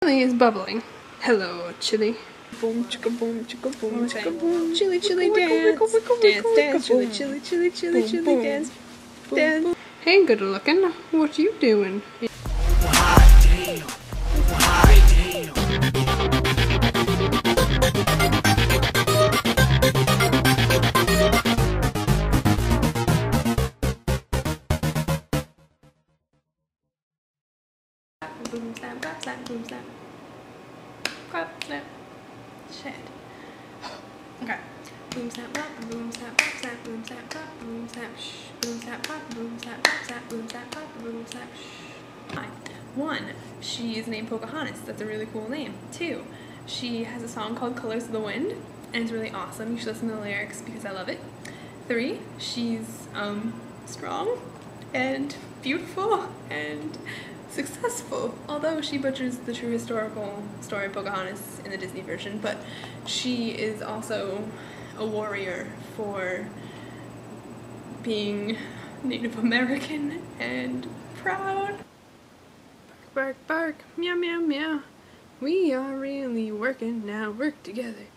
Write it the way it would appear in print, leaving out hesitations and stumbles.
Chili is bubbling. Hello, Chili. Boom, chicka boom, chicka boom, chicka boom. Chili, chili, dance. Dance, dance, chili, chili, chili, chili, chili, dance. Dance. Hey, good looking. What you doing? Boom, snap, clap, snap, boom, snap. Clap, snap. Shit. Okay. Boom, snap, clap, boom, snap, clap, snap, boom, snap, clap, boom, snap, shh. Boom, snap, clap, boom, snap, clap, snap, boom, snap, clap, boom, snap, shh. 1. She is named Pocahontas. That's a really cool name. 2. She has a song called Colors of the Wind, and it's really awesome. You should listen to the lyrics because I love it. 3. She's strong and beautiful and successful, although she butchers the true historical story of Pocahontas in the Disney version, but she is also a warrior for being Native American and proud. Bark, bark, bark, meow, meow, meow. We are really working now. Work together.